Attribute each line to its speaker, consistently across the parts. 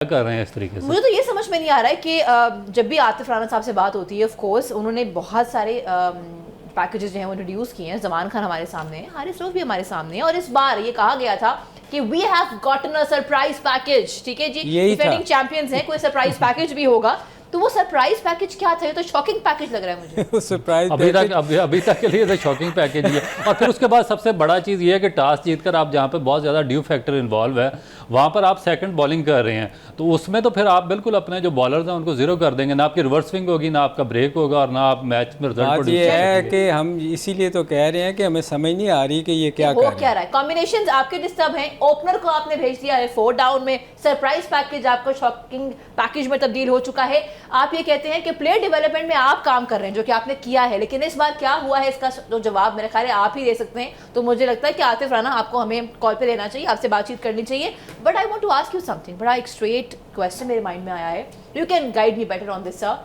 Speaker 1: कर रहे हैं इस तरीके से।
Speaker 2: मुझे तो ये समझ में नहीं आ रहा है कि जब भी आतिफ राना साहब से बात होती है, ऑफ कोर्स उन्होंने बहुत सारे पैकेजेस जो हैं वो इंट्रोड्यूस किए हैं। जमान खान हमारे सामने है, हारिस रऊफ भी हमारे सामने है, और इस बार ये कहा गया था कि we have gotten a surprise package. ठीक है जी, डिफेंडिंग चैंपियंस हैं, कोई सरप्राइज पैकेज भी होगा। तो वो सरप्राइज पैकेज क्या था? ये तो शॉकिंग पैकेज लग रहा है मुझे।
Speaker 1: सरप्राइज अभी तक के लिए तो शॉकिंग पैकेज ही है। और फिर उसके बाद सबसे बड़ा चीज़ ये है कि टॉस जीतकर आप जहाँ पे बहुत ज़्यादा ड्यू फैक्टर इन्वॉल्व है, वहाँ पर आप सेकंड बॉलिंग कर रहे हैं, तो उसमें तो फिर आप बिल्कुल अपने जो बॉलर्स हैं उनको जीरो कर देंगे। ना आपकी रिवर्स स्विंग होगी, ना आपका ब्रेक होगा, और ना आप मैच में रिजल्ट प्रोड्यूस
Speaker 3: ये है कि हम इसीलिए तो कह रहे हैं कि हमें समझ नहीं आ रही कि ये क्या कर
Speaker 2: रहा है। कॉम्बिनेशंस आपके डिस्टर्ब हैं। ओपनर को आपने भेज दिया है 4 डाउन में, सरप्राइज पैकेज आपका शॉकिंग पैकेज में तब्दील हो चुका है। आप ये कहते हैं कि प्लेयर डेवलपमेंट में आप काम कर रहे हैं, जो कि आपने किया है, लेकिन इस बार क्या हुआ है इसका जो जवाब मेरे ख्याल है आप ही दे सकते हैं। तो मुझे लगता है कि आतिफ राना आपको हमें कॉल पे लेना चाहिए, आपसे बातचीत करनी चाहिए। But I want to ask you something, बड़ा एक स्ट्रेट क्वेश्चन मेरे माइंड में आया है, you can guide me better on this sir.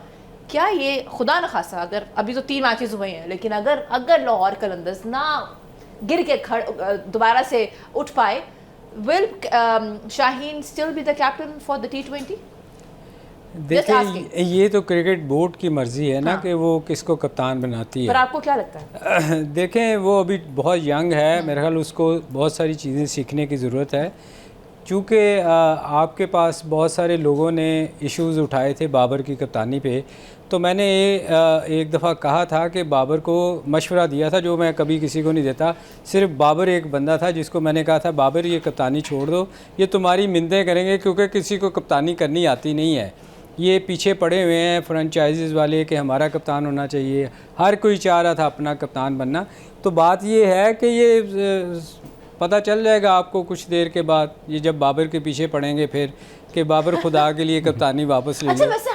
Speaker 2: क्या ये खुदा न खासा, अगर अभी तो 3 मैचेस हुए हैं, लेकिन अगर लाहौर कलंदर्स ना गिर के दोबारा से उठ पाए, will Shaheen still be the captain for the T20?
Speaker 3: देखिए, ये तो क्रिकेट बोर्ड की मर्जी है ना कि वो किसको कप्तान बनाती है।
Speaker 2: पर आपको क्या लगता है?
Speaker 3: देखें, वो अभी बहुत यंग है, मेरे ख्याल उसको बहुत सारी चीज़ें सीखने की ज़रूरत है। चूँकि आपके पास बहुत सारे लोगों ने इश्यूज़ उठाए थे बाबर की कप्तानी पे, तो मैंने एक दफ़ा कहा था कि बाबर को मशवरा दिया था, जो मैं कभी किसी को नहीं देता। सिर्फ बाबर एक बंदा था जिसको मैंने कहा था, बाबर ये कप्तानी छोड़ दो, ये तुम्हारी मिन्नतें करेंगे, क्योंकि किसी को कप्तानी करनी आती नहीं है। ये पीछे पड़े हुए हैं फ्रेंचाइजीज़ वाले कि हमारा कप्तान होना चाहिए, हर कोई चाह रहा था अपना कप्तान बनना। तो बात ये है कि ये पता चल जाएगा आपको कुछ देर के बाद, ये जब बाबर के पीछे पड़ेंगे फिर, कि बाबर खुदा के लिए कप्तानी वापस ले।
Speaker 2: अच्छा, वैसे